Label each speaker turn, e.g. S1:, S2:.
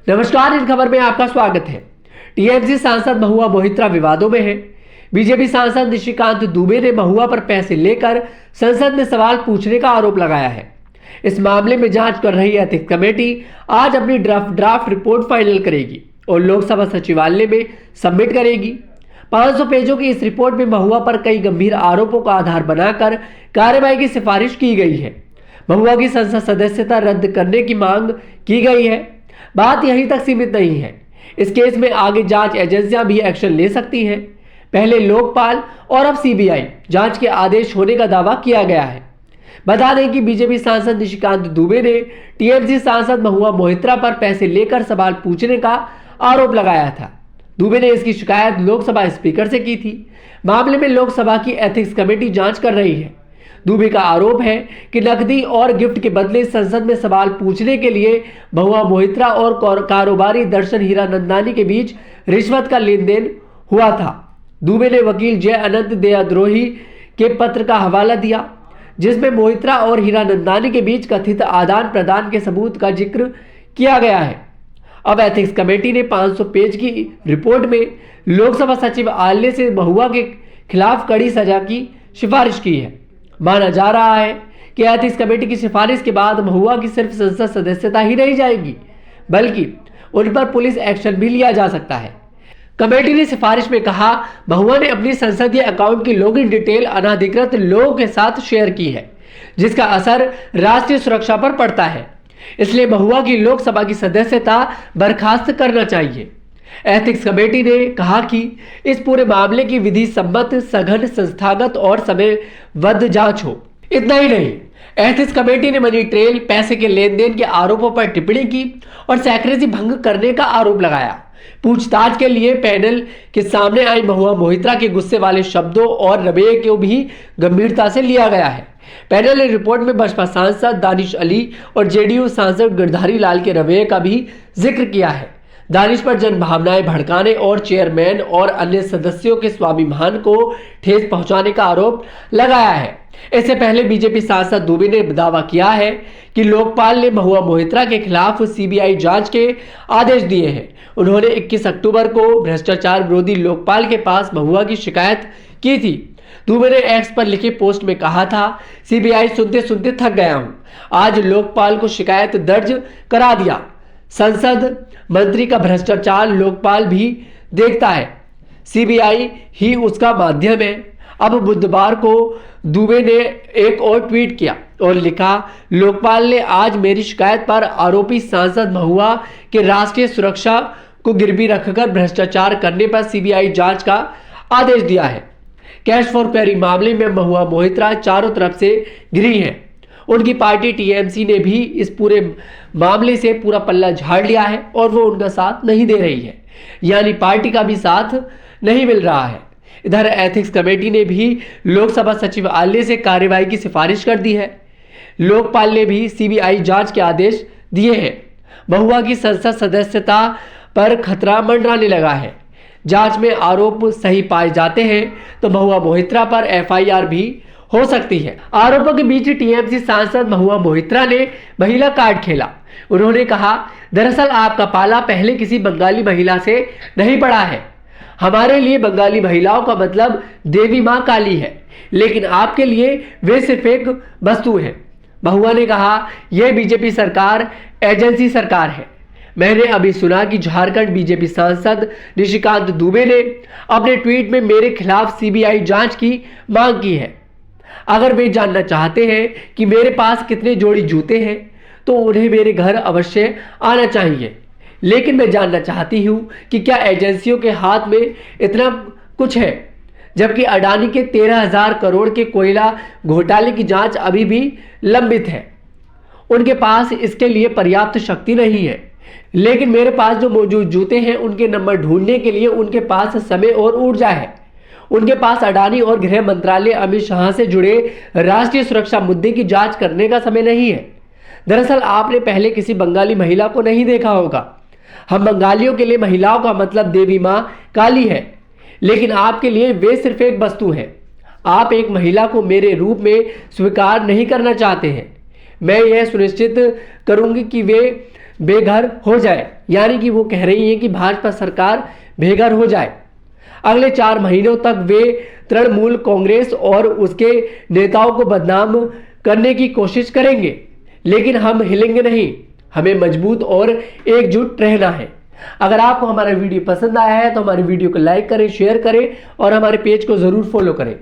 S1: नमस्कार, इन खबर में आपका स्वागत है। टीएमसी सांसद महुआ मोहित्रा विवादों में है। बीजेपी सांसद निशिकांत दुबे ने महुआ पर पैसे लेकर संसद में सवाल पूछने का आरोप लगाया है। इस मामले में जांच कर रही एथिक्स कमेटी आज अपनी ड्राफ्ट रिपोर्ट फाइनल करेगी और लोकसभा सचिवालय में सबमिट करेगी। 500 पेजों की इस रिपोर्ट में महुआ पर कई गंभीर आरोपों का आधार बनाकर कार्रवाई की सिफारिश की गई है। महुआ की संसद सदस्यता रद्द करने की मांग की गई है। बात यहीं तक सीमित नहीं है। इस केस में आगे जांच एजेंसियां भी एक्शन ले सकती हैं। पहले लोकपाल और अब सीबीआई जांच के आदेश होने का दावा किया गया है। बता दें कि बीजेपी सांसद निशिकांत दुबे ने टीएमसी सांसद महुआ मोहित्रा पर पैसे लेकर सवाल पूछने का आरोप लगाया था। दुबे ने इसकी शिकायत लोकसभा स्पीकर से की थी। मामले में लोकसभा की एथिक्स कमेटी जांच कर रही है। दुबे का आरोप है कि नकदी और गिफ्ट के बदले संसद में सवाल पूछने के लिए महुआ मोहित्रा और कारोबारी दर्शन हीरानंदानी के बीच रिश्वत का लेन देन हुआ था। दुबे ने वकील जय अनंत देहद्रोही के पत्र का हवाला दिया, जिसमें मोहित्रा और हीरानंदानी के बीच कथित आदान प्रदान के सबूत का जिक्र किया गया है। अब एथिक्स कमेटी ने 500 पेज की रिपोर्ट में लोकसभा सचिवालय से महुआ के खिलाफ कड़ी सजा की सिफारिश की है। माना जा रहा है कि एथिक्स कमेटी की सिफारिश के बाद महुआ की सिर्फ संसद सदस्यता ही नहीं जाएगी, बल्कि उन पर पुलिस एक्शन भी लिया जा सकता है। कमेटी ने सिफारिश में कहा, महुआ ने अपनी संसदीय अकाउंट की लॉगिन डिटेल अनाधिकृत लोगों के साथ शेयर की है, जिसका असर राष्ट्रीय सुरक्षा पर पड़ता है। इसलिए महुआ की लोकसभा की सदस्यता बर्खास्त करना चाहिए। एथिक्स कमेटी ने कहा कि इस पूरे मामले की विधि सम्मत, सघन, संस्थागत और समयबद्ध जांच हो। इतना ही नहीं, एथिक्स कमेटी ने मनी ट्रेल, पैसे के लेन देन के आरोपों पर टिप्पणी की और सेक्रेसी भंग करने का आरोप लगाया। पूछताछ के लिए पैनल के सामने आई महुआ मोहित्रा के गुस्से वाले शब्दों और रवैये को भी गंभीरता से लिया गया है। पैनल ने रिपोर्ट में बसपा सांसद दानिश अली और जेडीयू सांसद गिरधारी लाल के रवैये का भी जिक्र किया है। दानिश पर जन भावनाएं भड़काने और चेयरमैन और अन्य सदस्यों के स्वाभिमान को ठेस पहुंचाने का आरोप लगाया है। इससे पहले बीजेपी सांसद दुबे ने दावा किया है कि लोकपाल ने महुआ मोहित्रा के खिलाफ सीबीआई जांच के आदेश दिए हैं। उन्होंने 21 अक्टूबर को भ्रष्टाचार विरोधी लोकपाल के पास महुआ की शिकायत की थी। दुबे ने एक्स पर लिखे पोस्ट में कहा था, सीबीआई सुनते सुनते थक गया हूं। आज लोकपाल को शिकायत दर्ज करा दिया। संसद मंत्री का भ्रष्टाचार लोकपाल भी देखता है, सीबीआई ही उसका माध्यम है। अब बुधवार को दुबे ने एक और ट्वीट किया और लिखा, लोकपाल ने आज मेरी शिकायत पर आरोपी सांसद महुआ के राष्ट्रीय सुरक्षा को गिरवी रखकर भ्रष्टाचार करने पर सीबीआई जांच का आदेश दिया है। कैश फॉर कैरी मामले में महुआ मोहित्रा चारों तरफ से घिरी है। उनकी पार्टी टीएमसी ने भी इस पूरे मामले से पूरा पल्ला झाड़ लिया है और वो उनका साथ नहीं दे रही है, यानी पार्टी का भी साथ नहीं मिल रहा है। इधर एथिक्स कमेटी ने भी लोकसभा सचिवालय से कार्रवाई की सिफारिश कर दी है। लोकपाल ने भी सीबीआई जांच के आदेश दिए हैं। महुआ की संसद सदस्यता पर खतरा मंडराने लगा है। जांच में आरोप सही पाए जाते हैं तो महुआ मोहित्रा पर एफआईआर भी हो सकती है। आरोपों के बीच टीएमसी सांसद महुआ मोहित्रा ने महिला कार्ड खेला। उन्होंने कहा, दरअसल आपका पाला पहले किसी बंगाली महिला से नहीं पड़ा है। हमारे लिए बंगाली महिलाओं का मतलब देवी मां काली है, लेकिन आपके लिए वे सिर्फ एक वस्तु है। महुआ ने कहा, यह बीजेपी सरकार एजेंसी सरकार है। मैंने अभी सुना कि झारखंड बीजेपी सांसद निशिकांत दुबे ने अपने ट्वीट में मेरे खिलाफ सीबीआई जांच की मांग की है। अगर वे जानना चाहते हैं कि मेरे पास कितने जोड़ी जूते हैं तो उन्हें मेरे घर अवश्य आना चाहिए। लेकिन मैं जानना चाहती हूं कि क्या एजेंसियों के हाथ में इतना कुछ है, जबकि अडानी के 13,000 करोड़ के कोयला घोटाले की जांच अभी भी लंबित है। उनके पास इसके लिए पर्याप्त शक्ति नहीं है। लेकिन मेरे पास जो मौजूद जूते हैं उनके नंबर ढूंढने के लिए उनके पास समय और ऊर्जा है। उनके पास अडानी और गृह मंत्रालय अमित शाह से जुड़े राष्ट्रीय सुरक्षा मुद्दे की जांच करने का समय नहीं है। दरअसल आपने पहले किसी बंगाली महिला को नहीं देखा होगा। हम बंगालियों के लिए महिलाओं का मतलब देवी मां काली है, लेकिन आपके लिए वे सिर्फ एक वस्तु है। आप एक महिला को मेरे रूप में स्वीकार नहीं करना चाहते हैं। मैं यह सुनिश्चित करूंगी कि वे बेघर हो जाए, यानी कि वो कह रही हैं कि भाजपा सरकार बेघर हो जाए। अगले 4 महीनों तक वे तृणमूल कांग्रेस और उसके नेताओं को बदनाम करने की कोशिश करेंगे, लेकिन हम हिलेंगे नहीं। हमें मजबूत और एकजुट रहना है। अगर आपको हमारा वीडियो पसंद आया है तो हमारे वीडियो को लाइक करें, शेयर करें और हमारे पेज को जरूर फॉलो करें।